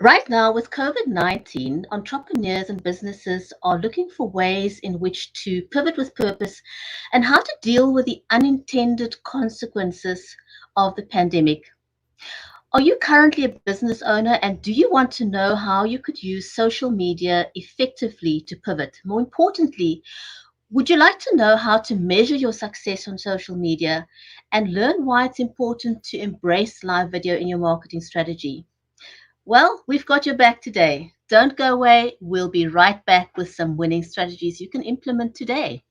Right now, with COVID-19, entrepreneurs and businesses are looking for ways in which to pivot with purpose and how to deal with the unintended consequences of the pandemic. Are you currently a business owner and do you want to know how you could use social media effectively to pivot? More importantly, would you like to know how to measure your success on social media and learn why it's important to embrace live video in your marketing strategy? Well, we've got your back today. Don't go away. We'll be right back with some winning strategies you can implement today.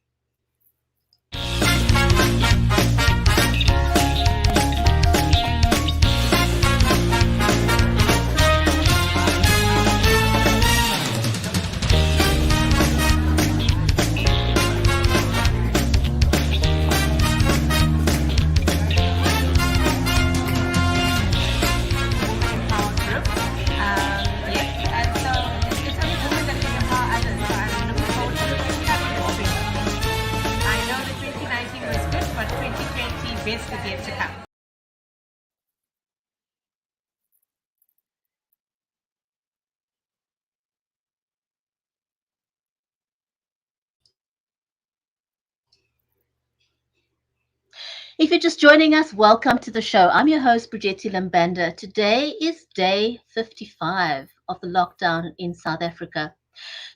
Best is yet to come. If you're just joining us, welcome to the show. I'm your host, Bridgetti Banda. Today is day 55 of the lockdown in South Africa.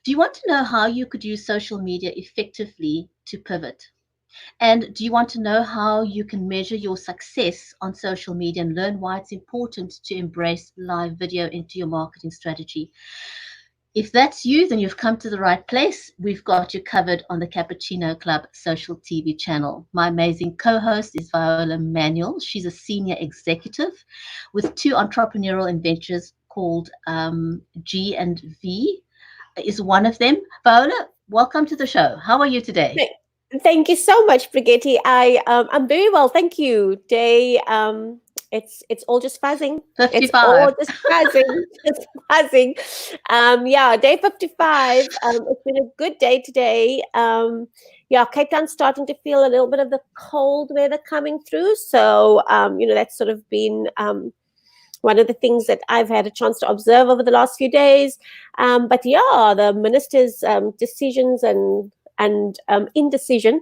Do you want to know how you could use social media effectively to pivot? And do you want to know how you can measure your success on social media and learn why it's important to embrace live video into your marketing strategy? If that's you, then you've come to the right place. We've got you covered on the CuppaChino Club social TV channel. My amazing co-host is Viola Manuel. She's a senior executive with two entrepreneurial ventures called G and V is one of them. Viola, welcome to the show. How are you today? Thank you so much, Bridgetti. I'm very well, thank you. Day, it's all just fuzzing. 55. It's all just fuzzing. It's fuzzing. Yeah, day 55. It's been a good day today. Yeah, Cape Town's starting to feel a little bit of the cold weather coming through. So, that's sort of been one of the things that I've had a chance to observe over the last few days. But yeah, the minister's decisions and indecision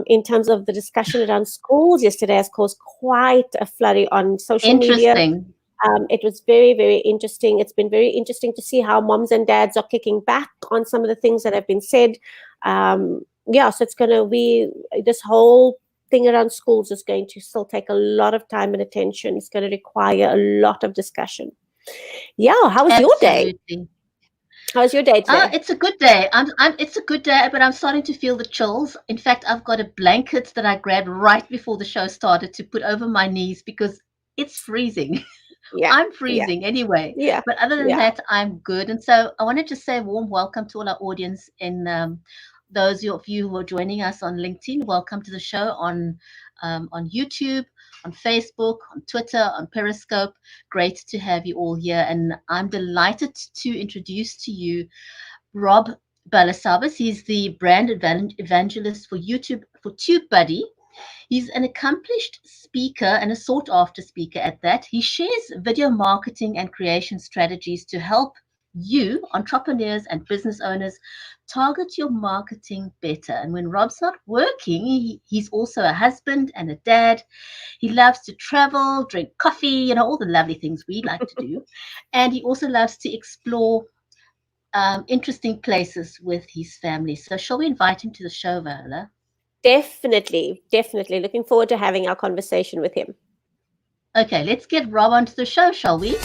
in terms of the discussion around schools yesterday has caused quite a flurry on social media. It was very, very interesting. It's been very interesting to see how moms and dads are kicking back on some of the things that have been said. So it's going to be this whole thing around schools is going to still take a lot of time and attention. It's going to require a lot of discussion. Yeah, how was your day? How's your day today? It's a good day. It's a good day, but I'm starting to feel the chills. In fact, I've got a blanket that I grabbed right before the show started to put over my knees because it's freezing. Yeah, I'm freezing anyway. Yeah. But other than that, I'm good. And so I wanted to say a warm welcome to all our audience and those of you who are joining us on LinkedIn. Welcome to the show on YouTube, on Facebook, on Twitter, on Periscope. Great to have you all here. And I'm delighted to introduce to you Rob Balasabas. He's the brand evangelist for YouTube, for TubeBuddy. He's an accomplished speaker and a sought-after speaker at that. He shares video marketing and creation strategies to help you, entrepreneurs and business owners, target your marketing better. And when Rob's not working, he's also a husband and a dad. He loves to travel, drink coffee, all the lovely things we like to do. And he also loves to explore interesting places with his family. So shall we invite him to the show, Viola? Definitely. Looking forward to having our conversation with him. Okay, let's get Rob onto the show, shall we?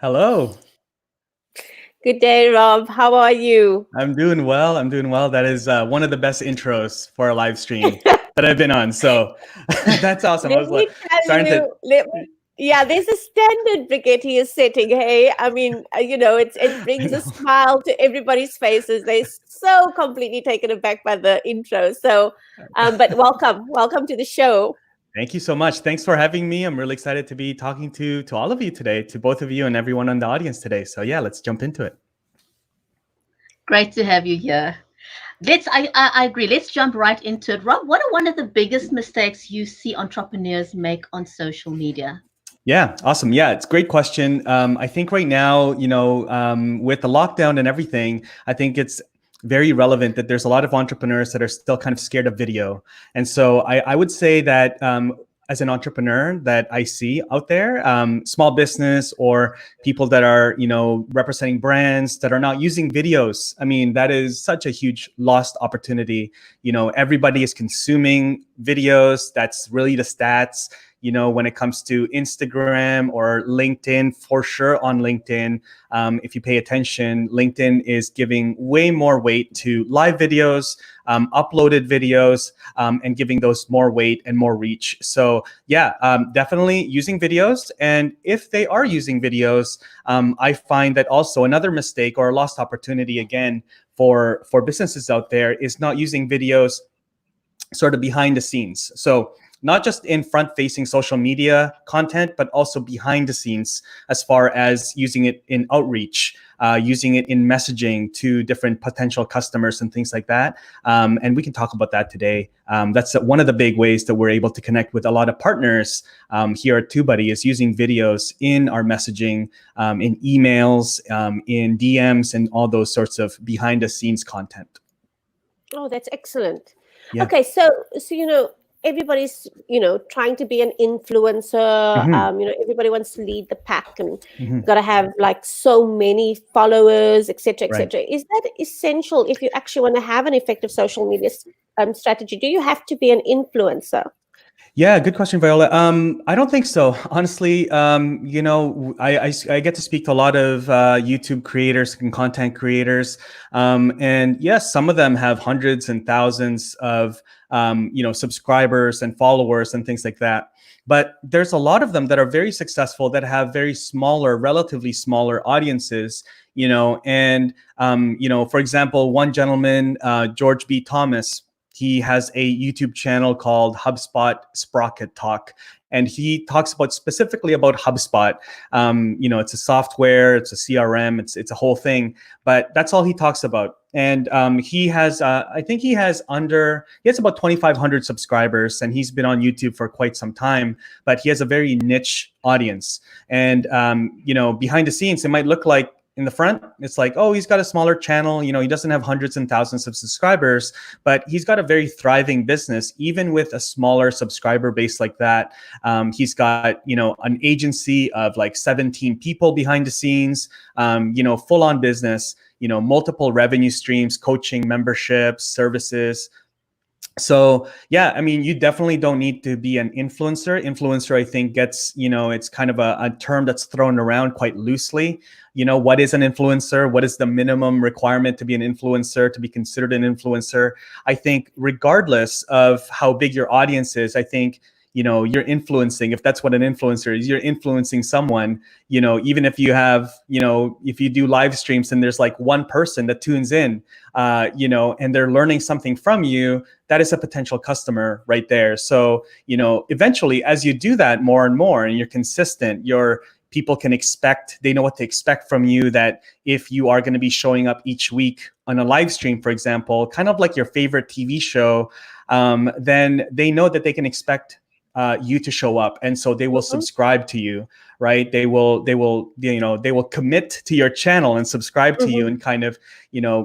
Hello. Good day, Rob. How are you? I'm doing well. I'm doing well. That is one of the best intros for a live stream that I've been on. So that's awesome. I Let was like me tell starting to. you, yeah, there's a standard Bridgetti is setting. Hey, I mean, it I brings a know. smile to everybody's faces. They're so completely taken aback by the intro. So, but welcome to the show. Thank you so much. Thanks for having me. I'm really excited to be talking to all of you today, to both of you and everyone in the audience today. So yeah, let's jump into it. Great to have you here. I agree. Let's jump right into it. Rob, what are one of the biggest mistakes you see entrepreneurs make on social media? Yeah, awesome. Yeah, it's a great question. I think right now, with the lockdown and everything, I think it's very relevant that there's a lot of entrepreneurs that are still kind of scared of video. And so I would say that as an entrepreneur that I see out there, small business or people that are, representing brands that are not using videos. I mean, that is such a huge lost opportunity. Everybody is consuming videos. That's really the stats. When it comes to Instagram or LinkedIn, for sure on LinkedIn, if you pay attention, LinkedIn is giving way more weight to live videos, uploaded videos, and giving those more weight and more reach. So yeah, definitely using videos. And if they are using videos, I find that also another mistake or a lost opportunity again for businesses out there is not using videos sort of behind the scenes. So not just in front-facing social media content, but also behind the scenes as far as using it in outreach, using it in messaging to different potential customers and things like that. And we can talk about that today. That's one of the big ways that we're able to connect with a lot of partners here at TubeBuddy is using videos in our messaging, in emails, in DMs, and all those sorts of behind-the-scenes content. Oh, that's excellent. Yeah. Okay, so everybody's trying to be an influencer. Everybody wants to lead the pack and got to have like so many followers, etc., etc. Right. Is that essential if you actually want to have an effective social media strategy? Do you have to be an influencer? Yeah, good question, Viola. I don't think so. Honestly, I get to speak to a lot of YouTube creators and content creators. And yes, some of them have hundreds and thousands of, subscribers and followers and things like that. But there's a lot of them that are very successful that have very relatively smaller audiences, and, for example, one gentleman, George B. Thomas, he has a YouTube channel called HubSpot Sprocket Talk. And he talks specifically about HubSpot. It's a software, it's a CRM, it's a whole thing, but that's all he talks about. And he has, I think he has about 2,500 subscribers, and he's been on YouTube for quite some time, but he has a very niche audience. And, behind the scenes, it might look like, in the front, it's like, oh, he's got a smaller channel. He doesn't have hundreds and thousands of subscribers, but he's got a very thriving business, even with a smaller subscriber base like that. He's got, an agency of like 17 people behind the scenes, full on business, multiple revenue streams, coaching, memberships, services. So yeah, I mean, you definitely don't need to be an influencer. Influencer, I think, gets, it's kind of a term that's thrown around quite loosely. What is an influencer? What is the minimum requirement to be an influencer, to be considered an influencer? I think regardless of how big your audience is, I think, you're influencing, if that's what an influencer is, you're influencing someone, even if you have, if you do live streams and there's like one person that tunes in, and they're learning something from you, that is a potential customer right there. So, eventually, as you do that more and more and you're consistent, people can they know what to expect from you, that if you are going to be showing up each week on a live stream, for example, kind of like your favorite TV show, then they know that they can expect you to show up, and so they will subscribe to you, right? They will commit to your channel and subscribe to you, and kind of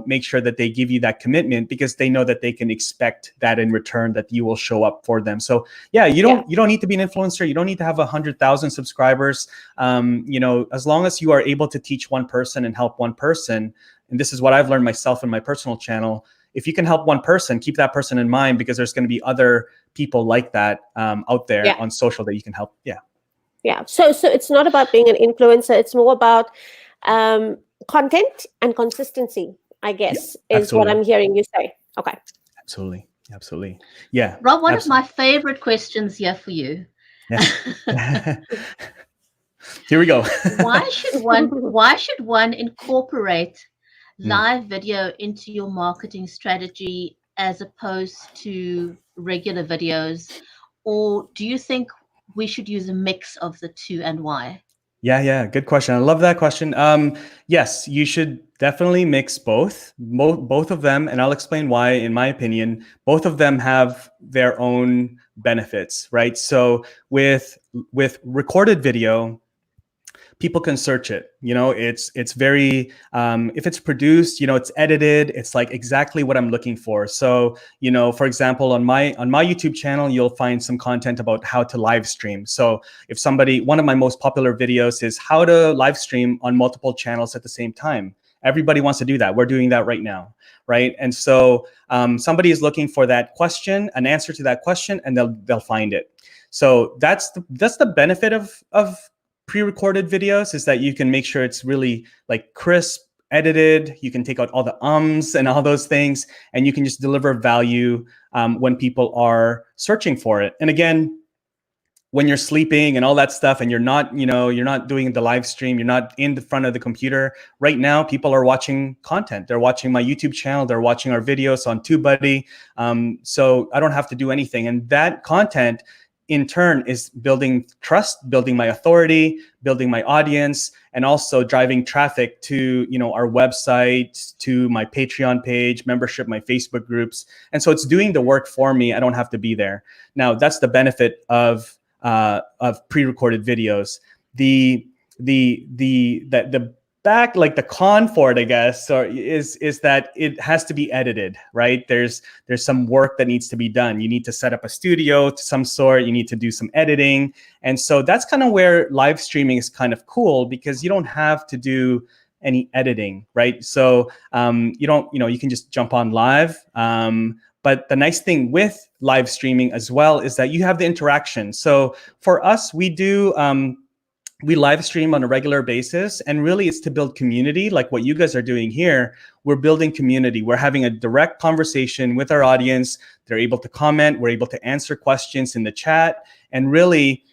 make sure that they give you that commitment, because they know that they can expect that in return, that you will show up for them. So yeah, you don't need to be an influencer. You don't need to have 100,000 subscribers. As long as you are able to teach one person and help one person, and this is what I've learned myself in my personal channel. If you can help one person, keep that person in mind, because there's going to be other people like that out there on social that you can help. Yeah. So it's not about being an influencer. It's more about content and consistency, I guess, is what absolutely. I'm hearing you say. Okay. Absolutely. Absolutely. Yeah. Rob, one of Absolutely. my favorite questions here for you. Yes. Here we go. Why should one incorporate Mm. live video into your marketing strategy as opposed to regular videos? Or do you think we should use a mix of the two, and why? Yeah, good question. I love that question. Yes, you should definitely mix both, both of them, and I'll explain why. In my opinion, both of them have their own benefits, right? So with recorded video, people can search it. It's very if it's produced, it's edited, it's like exactly what I'm looking for. So for example, on my YouTube channel, you'll find some content about how to live stream. So if one of my most popular videos is how to live stream on multiple channels at the same time. Everybody wants to do that. We're doing that right now, right? And so somebody is looking for that question, an answer to that question, and they'll find it. So that's the benefit of pre-recorded videos, is that you can make sure it's really like crisp, edited. You can take out all the ums and all those things, and you can just deliver value when people are searching for it. And again, when you're sleeping and all that stuff, and you're not doing the live stream, you're not in the front of the computer. Right now, people are watching content. They're watching my YouTube channel. They're watching our videos on TubeBuddy. So I don't have to do anything. And that content in turn is building trust, building my authority, building my audience, and also driving traffic to our website, to my Patreon page, membership, my Facebook groups. And so it's doing the work for me. I don't have to be there. Now that's the benefit of pre-recorded videos. The back, like the con for it, I guess, is that it has to be edited, right? There's some work that needs to be done. You need to set up a studio to some sort. You need to do some editing. And so that's kind of where live streaming is kind of cool, because you don't have to do any editing, right? So you can just jump on live. But the nice thing with live streaming as well is that you have the interaction. So for us, we live stream on a regular basis, and really it's to build community, like what you guys are doing here. We're building community. We're having a direct conversation with our audience. They're able to comment. We're able to answer questions in the chat, and really,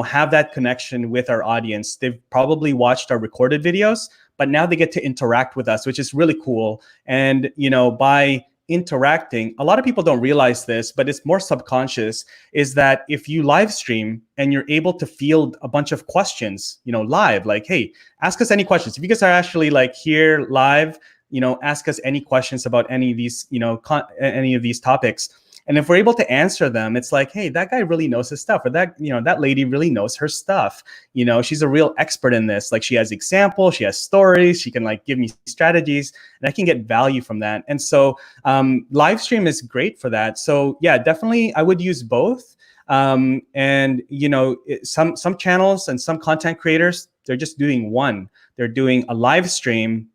have that connection with our audience. They've probably watched our recorded videos, but now they get to interact with us, which is really cool. And, by interacting, a lot of people don't realize this, but it's more subconscious, is that if you live stream and you're able to field a bunch of questions, live, like, hey, ask us any questions. If you guys are actually like here live, ask us any questions about any of these, any of these topics. And if we're able to answer them, it's like, hey, that guy really knows his stuff, or that, that lady really knows her stuff. She's a real expert in this. Like, she has examples, she has stories, she can like give me strategies, and I can get value from that. And so live stream is great for that. So yeah, definitely I would use both. And some channels and some content creators, they're just doing one. They're doing a live stream,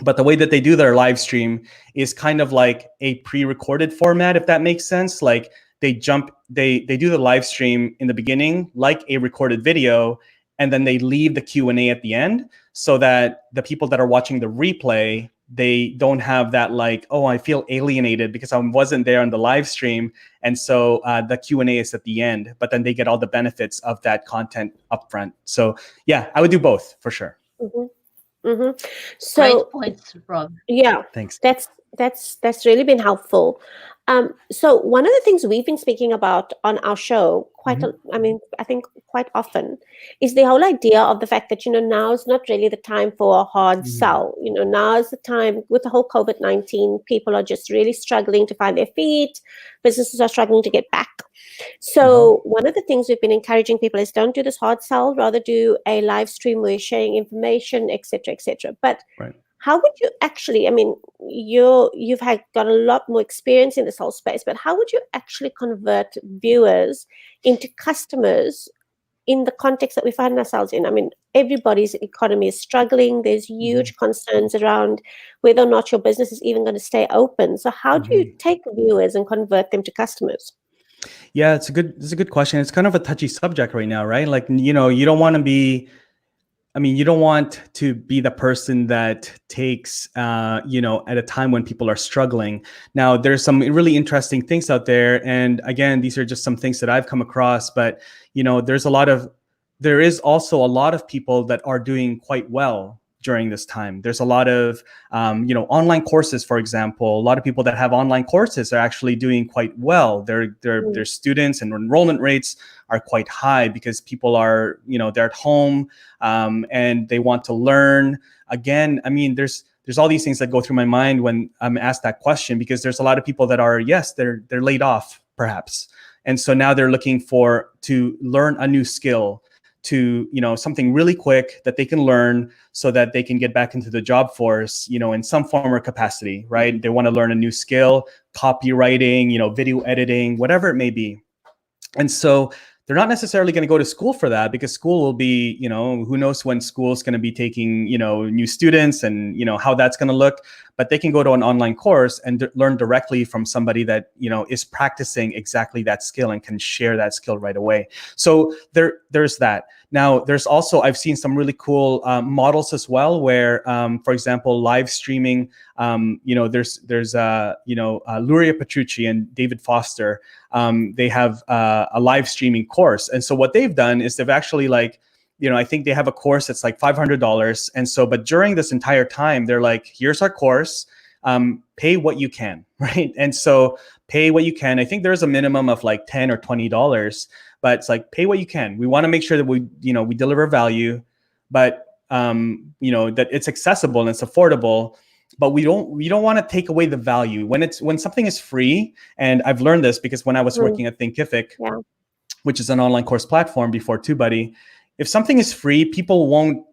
but the way that they do their live stream is kind of like a pre-recorded format, if that makes sense. Like they do the live stream in the beginning, like a recorded video, and then they leave the Q&A at the end, so that the people that are watching the replay, they don't have that like, oh, I feel alienated because I wasn't there on the live stream. And so the Q&A is at the end, but then they get all the benefits of that content upfront. So yeah, I would do both for sure. Mm-hmm. Mm-hmm. So great points, Rob. Yeah, thanks. That's really been helpful. So one of the things we've been speaking about on our show I think quite often, is the whole idea of the fact that now is not really the time for a hard sell. Now is the time, with the whole COVID-19, people are just really struggling to find their feet. Businesses are struggling to get back. So one of the things we've been encouraging people is, don't do this hard sell, rather do a live stream where you're sharing information, etc., etc. But how would you actually, you've got a lot more experience in this whole space, but how would you actually convert viewers into customers in the context that we find ourselves in? Everybody's economy is struggling. There's huge concerns around whether or not your business is even going to stay open. So how do you take viewers and convert them to customers? Yeah, it's a good question. It's kind of a touchy subject right now, right? Like, you don't want to be I mean, you don't want to be the person that takes, at a time when people are struggling. Now, there's some really interesting things out there. And again, these are just some things that I've come across, but, there is also a lot of people that are doing quite well during this time. There's a lot of, online courses, for example. A lot of people that have online courses are actually doing quite well. Their students and enrollment rates are quite high because people are, they're at home, and they want to learn. Again, I mean, there's all these things that go through my mind when I'm asked that question, because there's a lot of people that are, yes, they're laid off perhaps. And so now they're looking to learn a new skill, to, something really quick that they can learn so that they can get back into the job force, in some form or capacity, right? They want to learn a new skill, copywriting, video editing, whatever it may be. And so they're not necessarily going to go to school for that, because school will be, who knows when school's going to be taking, new students and, how that's going to look. But they can go to an online course and learn directly from somebody that, is practicing exactly that skill and can share that skill right away. So there's that. Now, there's also, I've seen some really cool models as well, where, for example, live streaming, there's Luria Petrucci and David Foster. They have a live streaming course. And so what they've done is they've actually I think they have a course that's like $500. And so, but during this entire time, they're like, here's our course, pay what you can, right? And so pay what you can. I think there's a minimum of like $10 or $20, but it's like, pay what you can. We want to make sure that we deliver value, but, that it's accessible and it's affordable. But we don't want to take away the value when something is free. And I've learned this because when I was working at Thinkific, which is an online course platform before TubeBuddy, if something is free, people won't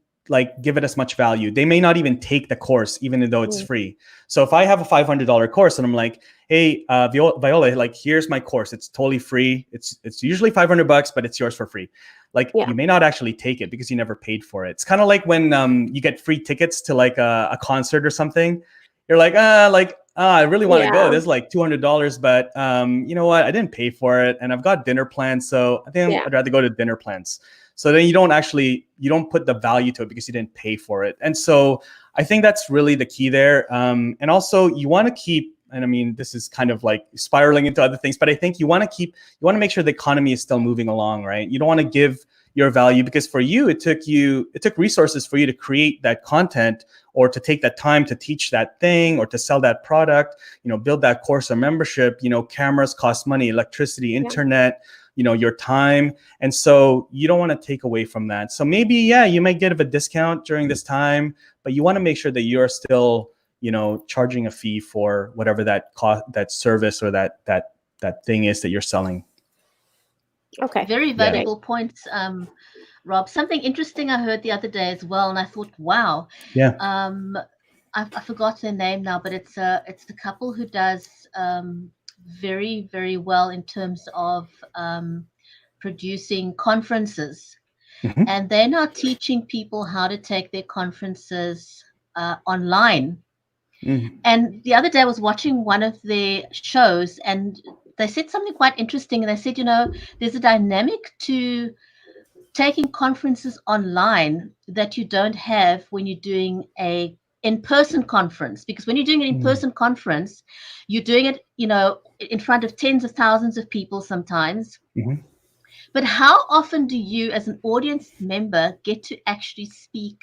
give it as much value. They may not even take the course, even though it's free. So if I have a $500 course and I'm like, hey, Viola, here's my course. It's totally free. It's usually $500, but it's yours for free. You may not actually take it because you never paid for it. It's kind of like when you get free tickets to a concert or something. You're like, I really want to go. This is like $200, but you know what? I didn't pay for it, and I've got dinner plans, so I think I'd rather go to dinner plans. So then you don't put the value to it because you didn't pay for it. And so I think that's really the key there. And also you want to keep, and I mean, this is kind of like spiraling into other things, but I think you want to make sure the economy is still moving along, right? You don't want to give your value, because for you, it took resources for you to create that content, or to take that time to teach that thing, or to sell that product, build that course or membership. Cameras cost money, electricity, internet, your time. And so you don't want to take away from that. So maybe, you might get a discount during this time, but you want to make sure that you're still, charging a fee for whatever that cost, that service, or that thing is that you're selling. Okay. Very valuable points, Rob. Something interesting I heard the other day as well, and I thought, wow. Yeah. I forgot their name now, but it's the couple who does very, very well in terms of producing conferences. Mm-hmm. And they're now teaching people how to take their conferences online. Mm-hmm. And the other day I was watching one of their shows, and they said something quite interesting. And they said, there's a dynamic to taking conferences online that you don't have when you're doing a in-person conference. Because when you're doing an in-person conference, you're doing it, in front of tens of thousands of people sometimes. Mm-hmm. But how often do you, as an audience member, get to actually speak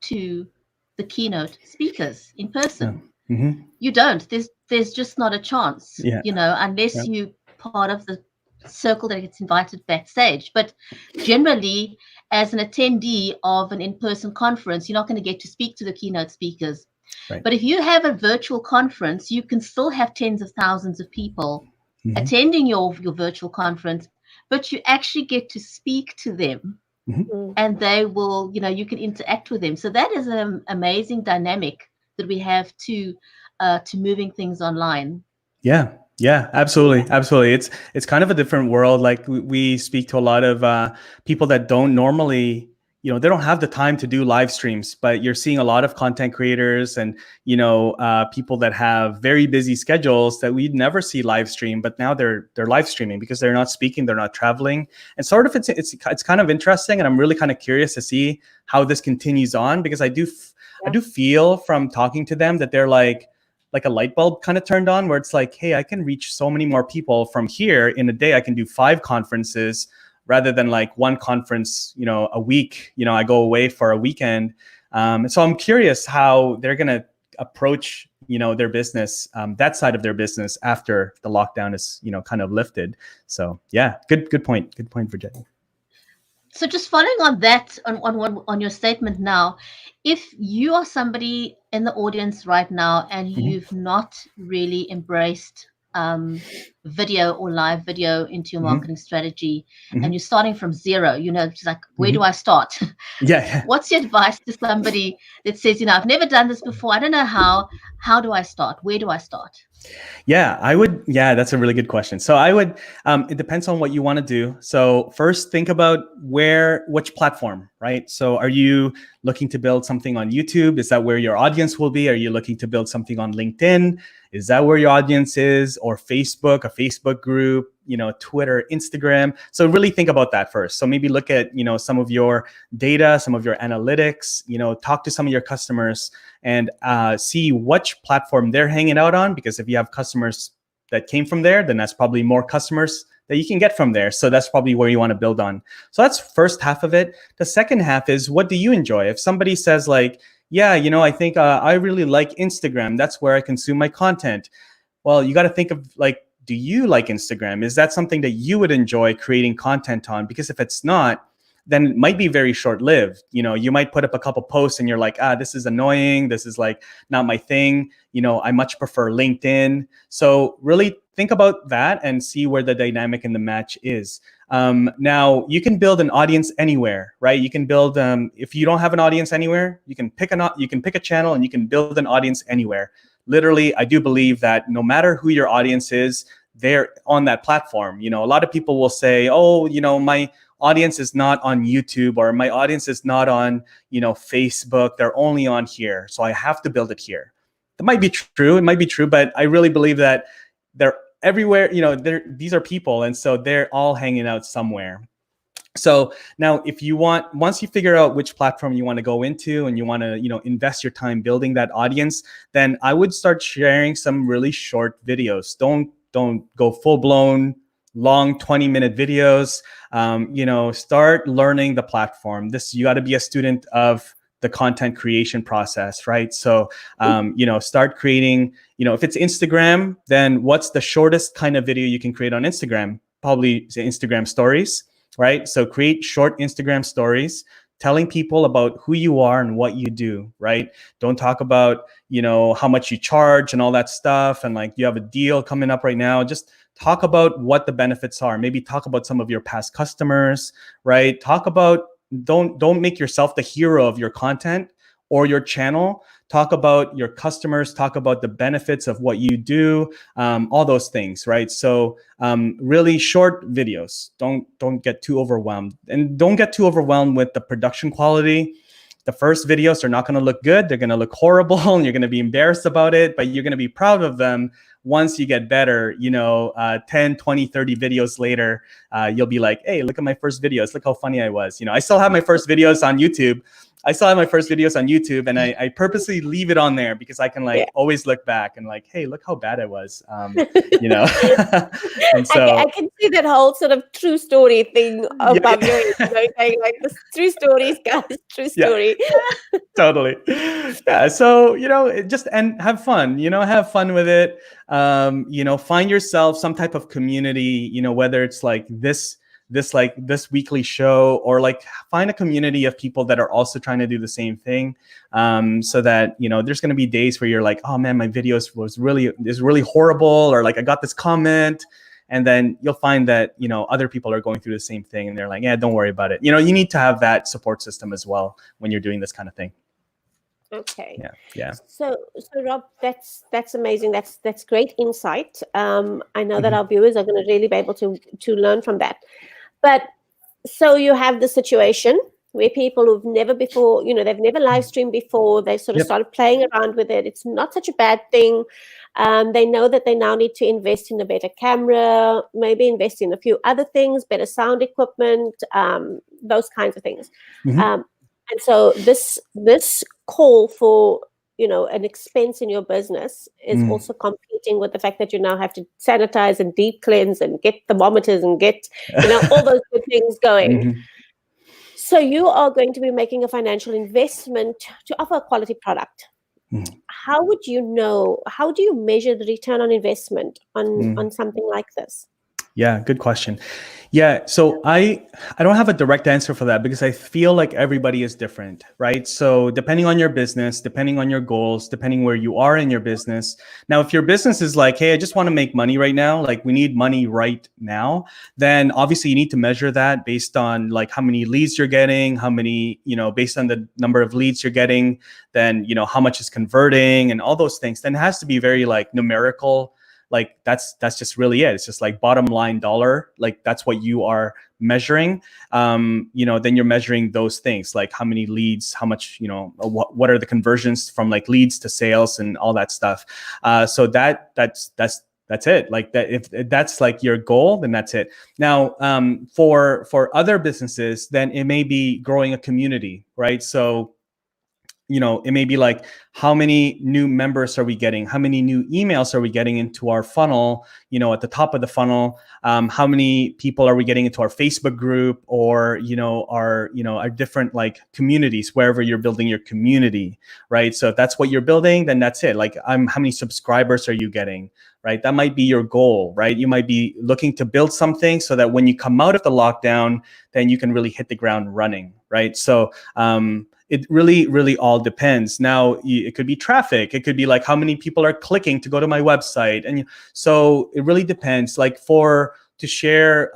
to the keynote speakers in person? Yeah. Mm-hmm. You don't. There's just not a chance, unless you part of the circle that gets invited backstage. But generally, as an attendee of an in-person conference, you're not going to get to speak to the keynote speakers. Right. But if you have a virtual conference, you can still have tens of thousands of people attending your virtual conference, but you actually get to speak to them, and they will, you can interact with them. So that is an amazing dynamic that we have to moving things online. Yeah, absolutely. It's kind of a different world. Like we speak to a lot of people that don't normally, they don't have the time to do live streams, but you're seeing a lot of content creators and, people that have very busy schedules that we'd never see live stream, but now they're live streaming because they're not speaking, they're not traveling. And sort of it's kind of interesting. And I'm really kind of curious to see how this continues on, because I do feel from talking to them that they're like a light bulb kind of turned on, where it's like, hey, I can reach so many more people from here in a day. I can do 5 conferences rather than like 1 conference, a week. I go away for a weekend. So I'm curious how they're going to approach, their business, that side of their business after the lockdown is, kind of lifted. So yeah, good point. Good point, Bridgetti. So just following on that, on your statement now, if you are somebody in the audience right now and you've not really embraced video or live video into your marketing strategy, and you're starting from zero, just like, where do I start? Yeah. What's your advice to somebody that says, I've never done this before, I don't know how do I start? Where do I start? Yeah, that's a really good question. So I would, it depends on what you want to do. So first think about which platform, right? So are you looking to build something on YouTube? Is that where your audience will be? Are you looking to build something on LinkedIn? Is that where your audience is? Or Facebook, a Facebook group, Twitter, Instagram? So really think about that first. So maybe look at, some of your data, some of your analytics, talk to some of your customers and see which platform they're hanging out on. Because if you have customers that came from there, then that's probably more customers that you can get from there. So that's probably where you want to build on. So that's first half of it. The second half is, what do you enjoy? If somebody says like, yeah, I think I really like Instagram, that's where I consume my content. Well, you got to think of like, do you like Instagram? Is that something that you would enjoy creating content on? Because if it's not, then it might be very short-lived. You might put up a couple posts and you're like, this is annoying. This is like not my thing. I much prefer LinkedIn. So really think about that and see where the dynamic in the match is. Now you can build an audience anywhere, right? You can build, if you don't have an audience anywhere, you can pick a channel and you can build an audience anywhere. Literally, I do believe that no matter who your audience is, they're on that platform. A lot of people will say, oh, my audience is not on YouTube, or my audience is not on, Facebook. They're only on here. So I have to build it here. That might be true. It might be true, but I really believe that they're everywhere. These are people. And so they're all hanging out somewhere. So now once you figure out which platform you want to go into and you want to, invest your time building that audience, then I would start sharing some really short videos. Don't go full blown long 20-minute videos. Start learning the platform. You got to be a student of the content creation process, right? So, start creating, if it's Instagram, then what's the shortest kind of video you can create on Instagram? Probably Instagram stories, right? So create short Instagram stories telling people about who you are and what you do, right? Don't talk about, how much you charge and all that stuff. And like, you have a deal coming up right now. Just talk about what the benefits are. Maybe talk about some of your past customers, right? Talk about, don't make yourself the hero of your content or your channel. Talk about your customers, talk about the benefits of what you do, all those things, right? So really short videos. Don't get too overwhelmed, and don't get too overwhelmed with the production quality. The first videos are not going to look good. They're going to look horrible and you're going to be embarrassed about it, but you're going to be proud of them once you get better. 10, 20, 30 videos later, you'll be like, hey, look at my first videos. Look how funny I was. I still have my first videos on YouTube. And I purposely leave it on there because I can always look back and like, hey, look how bad I was. And so I can see that whole sort of true story thing above your head, saying like, this true stories, guys, true story. Yeah, totally. Yeah. So, and have fun, have fun with it. Find yourself some type of community, whether it's like this weekly show, or like find a community of people that are also trying to do the same thing, so that there's going to be days where you're like, oh man, my videos is really horrible, or like I got this comment, and then you'll find that other people are going through the same thing and they're like, yeah, don't worry about it. You need to have that support system as well when you're doing this kind of thing. Okay. Yeah. So Rob, that's amazing. That's great insight. I know that our viewers are going to really be able to learn from that. But so you have the situation, where people who've never before, they've never live streamed before, they sort of Yep. started playing around with it. It's not such a bad thing. They know that they now need to invest in a better camera, maybe invest in a few other things, better sound equipment, those kinds of things. Mhm. And so this call for an expense in your business is Mm. also competing with the fact that you now have to sanitize and deep cleanse and get thermometers and get all those good things going. Mhm. So you are going to be making a financial investment to offer a quality product. Mm. How would you know? How do you measure the return on investment on something like this? Yeah, good question. Yeah, so I don't have a direct answer for that because I feel like everybody is different, right? So depending on your business, depending on your goals, depending where you are in your business. Now, if your business is like, hey, I just want to make money right now, like we need money right now, then obviously you need to measure that based on like how many leads you're getting, how many, based on the number of leads you're getting, then, how much is converting and all those things. Then it has to be very like numerical. Like that's just really it. It's just like bottom line dollar. Like that's what you are measuring. Then you're measuring those things like how many leads, how much, what are the conversions from like leads to sales and all that stuff. So that's it. Like that, if that's like your goal, then that's it. Now, for other businesses, then it may be growing a community, right? So it may be like, how many new members are we getting? How many new emails are we getting into our funnel? At the top of the funnel, how many people are we getting into our Facebook group or, our different like communities, wherever you're building your community, right? So if that's what you're building, then that's it. Like, how many subscribers are you getting? Right? That might be your goal, right? You might be looking to build something so that when you come out of the lockdown, then you can really hit the ground running, right? So, it really, really all depends. Now, it could be traffic. It could be like how many people are clicking to go to my website. And so it really depends. Like to share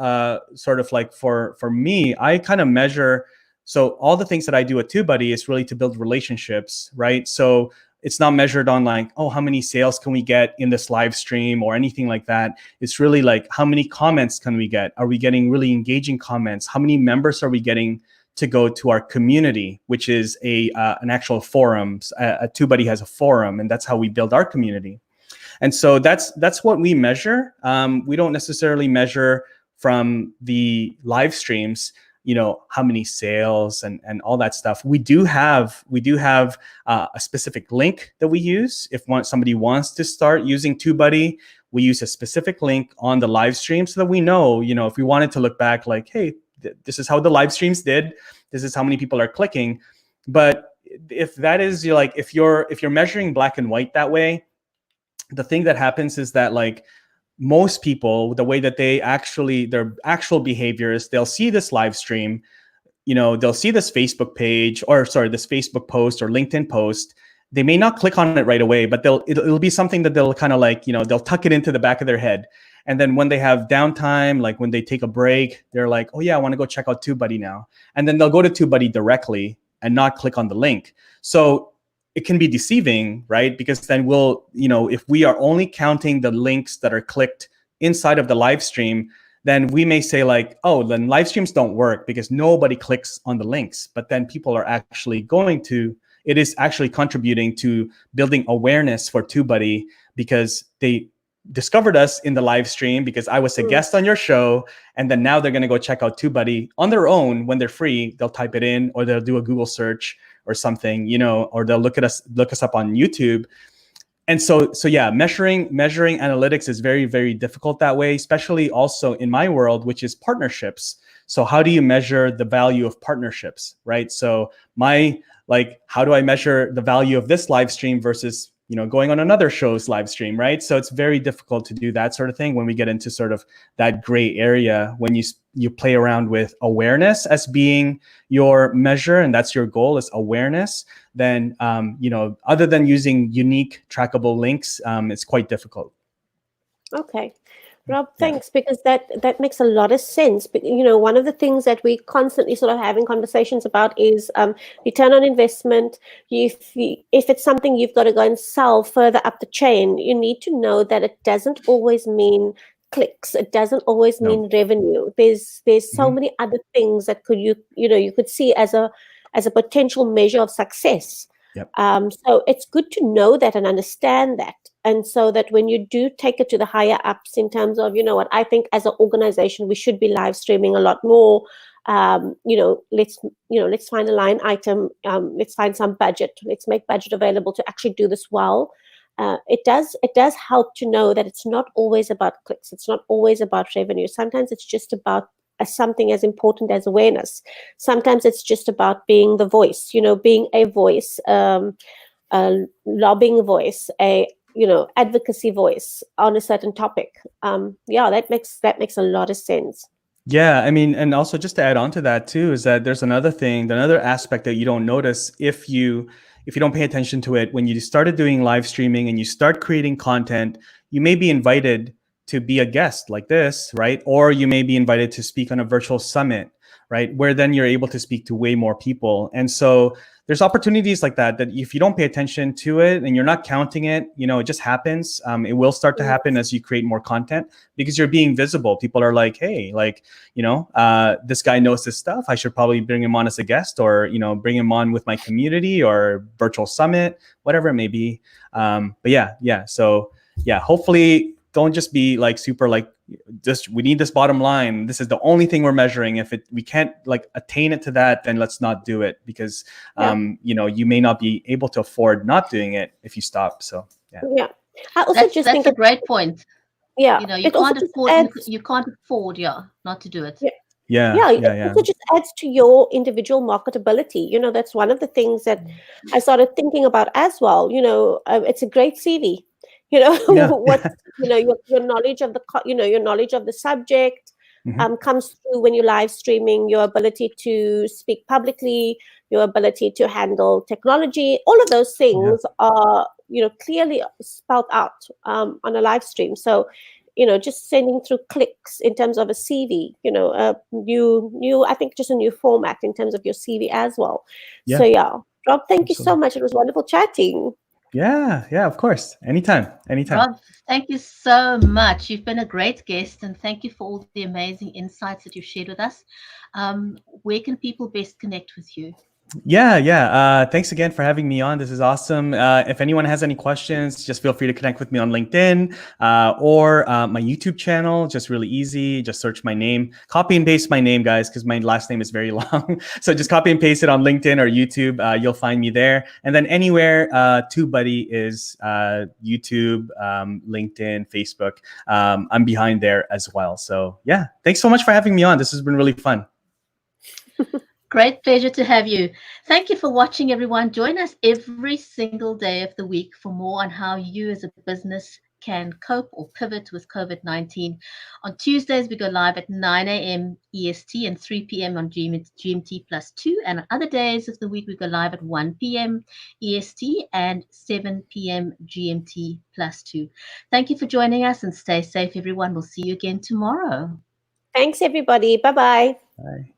sort of like for me, I kind of measure. So all the things that I do at TubeBuddy is really to build relationships, right? So it's not measured on like, oh, how many sales can we get in this live stream or anything like that. It's really like, how many comments can we get? Are we getting really engaging comments? How many members are we getting to go to our community, which is an actual forum. TubeBuddy has a forum, and that's how we build our community. And so that's what we measure. We don't necessarily measure from the live streams, how many sales and all that stuff. We do have a specific link that we use. If somebody wants to start using TubeBuddy, we use a specific link on the live stream so that we know, if we wanted to look back like, hey, this is how the live streams did. This is how many people are clicking. But if that is if you're measuring black and white that way, the thing that happens is that like most people, the way that their actual behavior is, they'll see this live stream, they'll see this Facebook page this Facebook post or LinkedIn post. They may not click on it right away, but it'll be something that they'll kind of like, they'll tuck it into the back of their head. And then when they have downtime, like when they take a break, they're like, oh yeah, I want to go check out TubeBuddy now. And then they'll go to TubeBuddy directly and not click on the link. So it can be deceiving, right? Because then if we are only counting the links that are clicked inside of the live stream, then we may say like, oh, then live streams don't work because nobody clicks on the links. But then people are actually it is actually contributing to building awareness for TubeBuddy because they discovered us in the live stream because I was a guest on your show. And then now they're going to go check out TubeBuddy on their own when they're free. They'll type it in or they'll do a Google search or something, or they'll look us up on YouTube. And so yeah, measuring analytics is very, very difficult that way, especially also in my world, which is partnerships. So how do you measure the value of partnerships, right? So how do I measure the value of this live stream versus going on another show's live stream, right? So it's very difficult to do that sort of thing when we get into sort of that gray area when you play around with awareness as being your measure, and that's your goal is awareness. Then other than using unique trackable links, it's quite difficult. Okay. Rob, thanks, because that makes a lot of sense. But, one of the things that we constantly sort of having conversations about is return on investment. If it's something you've got to go and sell further up the chain, you need to know that it doesn't always mean clicks. It doesn't always No. mean revenue. There's so many other things that you could see as a potential measure of success. Yep. So it's good to know that and understand that, and so that when you do take it to the higher ups in terms of, what I think as an organization we should be live streaming a lot more. Let's find a line item. Let's find some budget. Let's make budget available to actually do this well. It does help to know that it's not always about clicks. It's not always about revenue. Sometimes it's just about something as important as awareness. Sometimes it's just about being the voice, being a voice, a lobbying voice, a advocacy voice on a certain topic. That makes a lot of sense. Yeah, I mean, and also just to add on to that too, is that there's another aspect that you don't notice if you don't pay attention to it. When you started doing live streaming and you start creating content, you may be invited to be a guest like this, right? Or you may be invited to speak on a virtual summit, right? Where then you're able to speak to way more people. And so there's opportunities like that if you don't pay attention to it and you're not counting it, it just happens. It will start to happen as you create more content because you're being visible. People are like, hey, this guy knows this stuff. I should probably bring him on as a guest, or, bring him on with my community or virtual summit, whatever it may be. But yeah. So yeah, hopefully don't just be super we need this bottom line. This is the only thing we're measuring. If we can't attain it to that, then let's not do it, because you may not be able to afford not doing it if you stop. So yeah. I also that's a great point. Yeah, you can't afford you can't afford not to do it. Yeah. It also just adds to your individual marketability. That's one of the things that I started thinking about as well. It's a great CV. What your knowledge of your knowledge of the subject comes through when you're live streaming. Your ability to speak publicly, your ability to handle technology, all of those things are clearly spelled out on a live stream. So just sending through clicks in terms of a CV, I think just a new format in terms of your CV as well. So Rob, thank you so much. It was wonderful chatting. Yeah, of course. Anytime. Rob, thank you so much. You've been a great guest, and thank you for all the amazing insights that you've shared with us. Where can people best connect with you? Yeah. Thanks again for having me on. This is awesome. If anyone has any questions, just feel free to connect with me on LinkedIn or my YouTube channel. Just really easy. Just search my name. Copy and paste my name, guys, because my last name is very long. So just copy and paste it on LinkedIn or YouTube. You'll find me there. And then anywhere, TubeBuddy is YouTube, LinkedIn, Facebook. I'm behind there as well. So yeah, thanks so much for having me on. This has been really fun. Great pleasure to have you. Thank you for watching, everyone. Join us every single day of the week for more on how you as a business can cope or pivot with COVID-19. On Tuesdays, we go live at 9 a.m. EST and 3 p.m. on GMT +2. And on other days of the week, we go live at 1 p.m. EST and 7 p.m. GMT +2. Thank you for joining us, and stay safe, everyone. We'll see you again tomorrow. Thanks, everybody. Bye-bye. Bye.